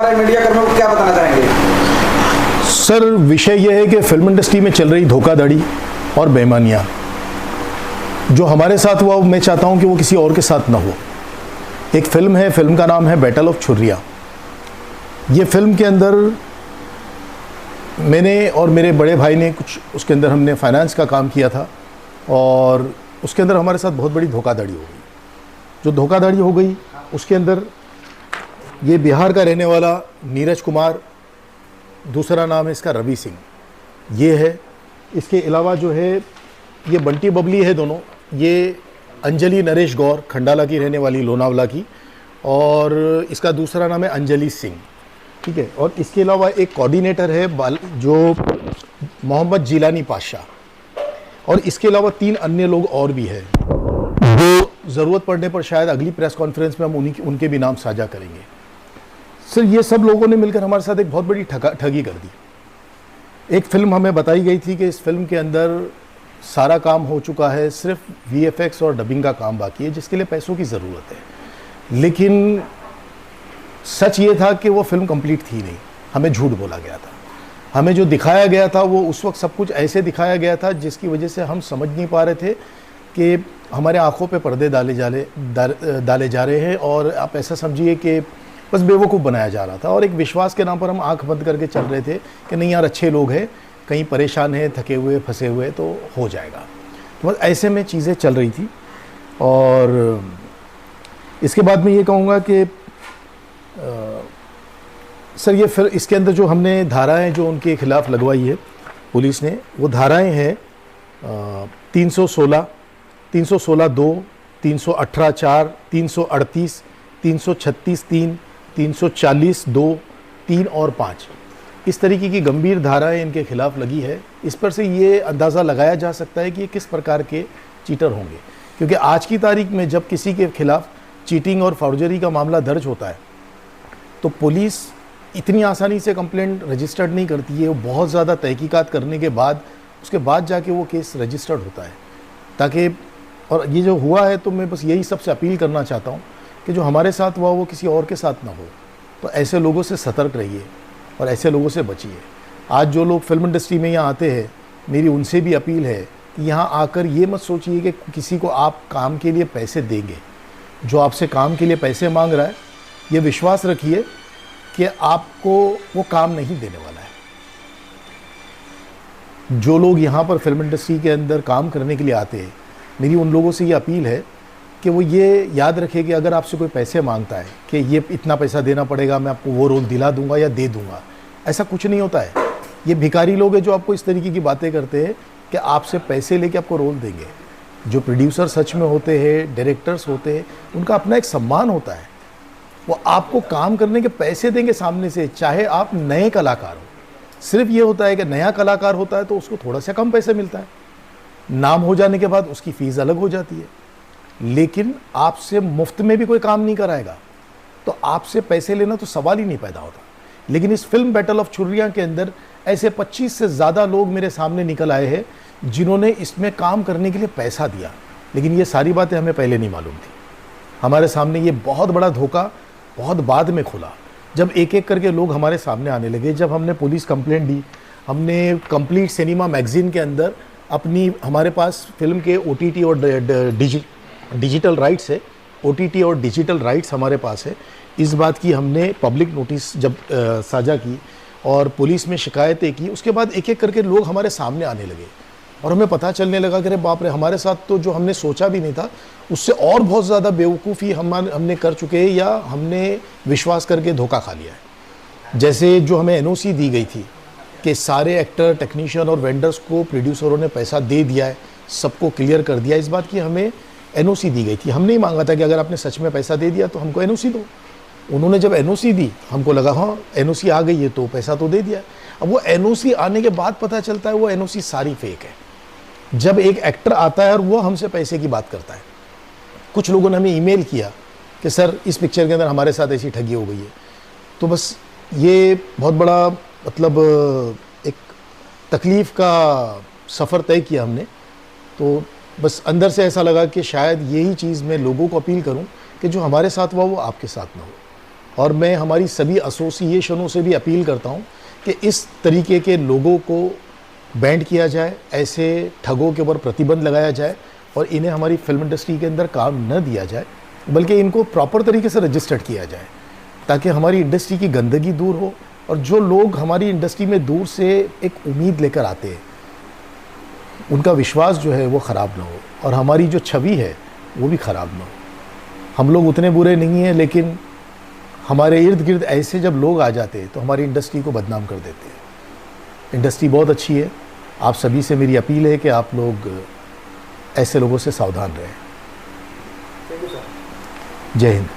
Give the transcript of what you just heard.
Media कर्मियों को क्या बताना चाहेंगे? सर, विषय यह है कि फिल्म इंडस्ट्री में चल रही धोखाधड़ी और बेईमानियां, जो हमारे साथ हुआ मैं चाहता हूं कि वो किसी और के साथ ना हो। एक फिल्म है, फिल्म का नाम है बैटल ऑफ छुर्रिया। ये फिल्म के अंदर मैंने और मेरे बड़े भाई ने कुछ उसके अंदर हमने फाइनेंस का काम किया था और उसके अंदर हमारे साथ बहुत बड़ी धोखाधड़ी हो गई। जो धोखाधड़ी हो गई उसके अंदर ये बिहार का रहने वाला नीरज कुमार, दूसरा नाम है इसका रवि सिंह, ये है। इसके अलावा जो है ये बंटी बबली है दोनों। ये अंजलि नरेश गौर, खंडाला की रहने वाली, लोनावला की, और इसका दूसरा नाम है अंजलि सिंह, ठीक है। और इसके अलावा एक कोऑर्डिनेटर है जो मोहम्मद जिलानी पाशा, और इसके अलावा 3 अन्य लोग और भी हैं जो ज़रूरत पड़ने पर शायद अगली प्रेस कॉन्फ्रेंस में हम उनके भी नाम साझा करेंगे। सर, ये सब लोगों ने मिलकर हमारे साथ एक बहुत बड़ी ठगी कर दी। एक फिल्म हमें बताई गई थी कि इस फिल्म के अंदर सारा काम हो चुका है, सिर्फ VFX और डबिंग का काम बाकी है, जिसके लिए पैसों की ज़रूरत है। लेकिन सच ये था कि वो फिल्म कंप्लीट थी नहीं, हमें झूठ बोला गया था। हमें जो दिखाया गया था वो उस वक्त सब कुछ ऐसे दिखाया गया था जिसकी वजह से हम समझ नहीं पा रहे थे कि हमारे आंखों पे पर्दे डाले जा रहे हैं, और आप ऐसा समझिए कि बस बेवकूफ़ बनाया जा रहा था। और एक विश्वास के नाम पर हम आंख बंद करके चल रहे थे कि नहीं यार, अच्छे लोग हैं, कहीं परेशान हैं, थके हुए, फंसे हुए, तो हो जाएगा। तो बस ऐसे में चीज़ें चल रही थी। और इसके बाद मैं ये कहूँगा कि सर, ये फिर इसके अंदर जो हमने धाराएं जो उनके खिलाफ़ लगवाई है पुलिस ने, वो धाराएं हैं 316, 316(2), 318(4), 338, 336(3), 340(2), 3 और 5। इस तरीके की गंभीर धाराएं इनके खिलाफ़ लगी है। इस पर से ये अंदाज़ा लगाया जा सकता है कि ये किस प्रकार के चीटर होंगे, क्योंकि आज की तारीख में जब किसी के खिलाफ़ चीटिंग और फॉर्जरी का मामला दर्ज होता है तो पुलिस इतनी आसानी से कंप्लेंट रजिस्टर्ड नहीं करती है। वो बहुत ज़्यादा तहकीकात करने के बाद उसके बाद जाके वो केस रजिस्टर्ड होता है, ताकि, और ये जो हुआ है, तो मैं बस यही सबसे अपील करना चाहता हूँ कि जो हमारे साथ हुआ वो किसी और के साथ ना हो। तो ऐसे लोगों से सतर्क रहिए और ऐसे लोगों से बचिए। आज जो लोग फिल्म इंडस्ट्री में यहाँ आते हैं, मेरी उनसे भी अपील है कि यहाँ आकर ये मत सोचिए कि किसी को आप काम के लिए पैसे देंगे। जो आपसे काम के लिए पैसे मांग रहा है, ये विश्वास रखिए कि आपको वो काम नहीं देने वाला है। जो लोग यहाँ पर फिल्म इंडस्ट्री के अंदर काम करने के लिए आते हैं, मेरी उन लोगों से ये अपील है कि वो ये याद रखें कि अगर आपसे कोई पैसे मांगता है कि ये इतना पैसा देना पड़ेगा, मैं आपको वो रोल दिला दूंगा या दे दूंगा, ऐसा कुछ नहीं होता है। ये भिखारी लोग हैं जो आपको इस तरीके की बातें करते हैं कि आपसे पैसे लेके आपको रोल देंगे। जो प्रोड्यूसर सच में होते हैं, डायरेक्टर्स होते हैं, उनका अपना एक सम्मान होता है। वो आपको काम करने के पैसे देंगे सामने से, चाहे आप नए कलाकार हो। सिर्फ ये होता है कि नया कलाकार होता है तो उसको थोड़ा सा कम पैसे मिलता है, नाम हो जाने के बाद उसकी फ़ीस अलग हो जाती है। लेकिन आपसे मुफ्त में भी कोई काम नहीं कराएगा, तो आपसे पैसे लेना तो सवाल ही नहीं पैदा होता। लेकिन इस फिल्म बैटल ऑफ छुर्रिया के अंदर ऐसे 25 से ज़्यादा लोग मेरे सामने निकल आए हैं जिन्होंने इसमें काम करने के लिए पैसा दिया, लेकिन ये सारी बातें हमें पहले नहीं मालूम थी। हमारे सामने ये बहुत बड़ा धोखा बहुत बाद में खुला, जब एक एक करके लोग हमारे सामने आने लगे। जब हमने पुलिस कंप्लेंट दी, हमने कंप्लीट सिनेमा मैगजीन के अंदर अपनी, हमारे पास फिल्म के OTT और डिजिटल राइट्स है, OTT और डिजिटल राइट्स हमारे पास है। इस बात की हमने पब्लिक नोटिस जब साझा की और पुलिस में शिकायतें की, उसके बाद एक एक करके लोग हमारे सामने आने लगे और हमें पता चलने लगा कि अरे बाप रे, हमारे साथ तो जो हमने सोचा भी नहीं था उससे और बहुत ज़्यादा बेवकूफ़ी हमने कर चुके हैं, या हमने विश्वास करके धोखा खा लिया है। जैसे जो हमें NOC दी गई थी कि सारे एक्टर, टेक्नीशियन और वेंडर्स को प्रोड्यूसरों ने पैसा दे दिया है, सबको क्लियर कर दिया, इस बात की हमें NOC दी गई थी। हमने ही मांगा था कि अगर आपने सच में पैसा दे दिया तो हमको NOC दो। उन्होंने जब NOC दी, हमको लगा हाँ NOC आ गई है तो पैसा तो दे दिया। अब वो NOC आने के बाद पता चलता है वो NOC सारी फेक है। जब एक एक्टर आता है और वो हमसे पैसे की बात करता है, कुछ लोगों ने हमें ईमेल किया कि सर इस पिक्चर के अंदर हमारे साथ ऐसी ठगी हो गई है। तो बस ये बहुत बड़ा, मतलब एक तकलीफ़ का सफ़र तय किया हमने। तो बस अंदर से ऐसा लगा कि शायद यही चीज़ मैं लोगों को अपील करूं कि जो हमारे साथ हुआ वो आपके साथ ना हो। और मैं हमारी सभी एसोसिएशनों से भी अपील करता हूँ कि इस तरीके के लोगों को बैंड किया जाए, ऐसे ठगों के ऊपर प्रतिबंध लगाया जाए और इन्हें हमारी फिल्म इंडस्ट्री के अंदर काम न दिया जाए, बल्कि इनको प्रॉपर तरीके से रजिस्टर्ड किया जाए ताकि हमारी इंडस्ट्री की गंदगी दूर हो और जो लोग हमारी इंडस्ट्री में दूर से एक उम्मीद लेकर आते हैं उनका विश्वास जो है वो ख़राब ना हो और हमारी जो छवि है वो भी ख़राब ना हो। हम लोग उतने बुरे नहीं हैं, लेकिन हमारे इर्द गिर्द ऐसे जब लोग आ जाते हैं तो हमारी इंडस्ट्री को बदनाम कर देते हैं। इंडस्ट्री बहुत अच्छी है, आप सभी से मेरी अपील है कि आप लोग ऐसे लोगों से सावधान रहें। Thank you sir. जय हिंद।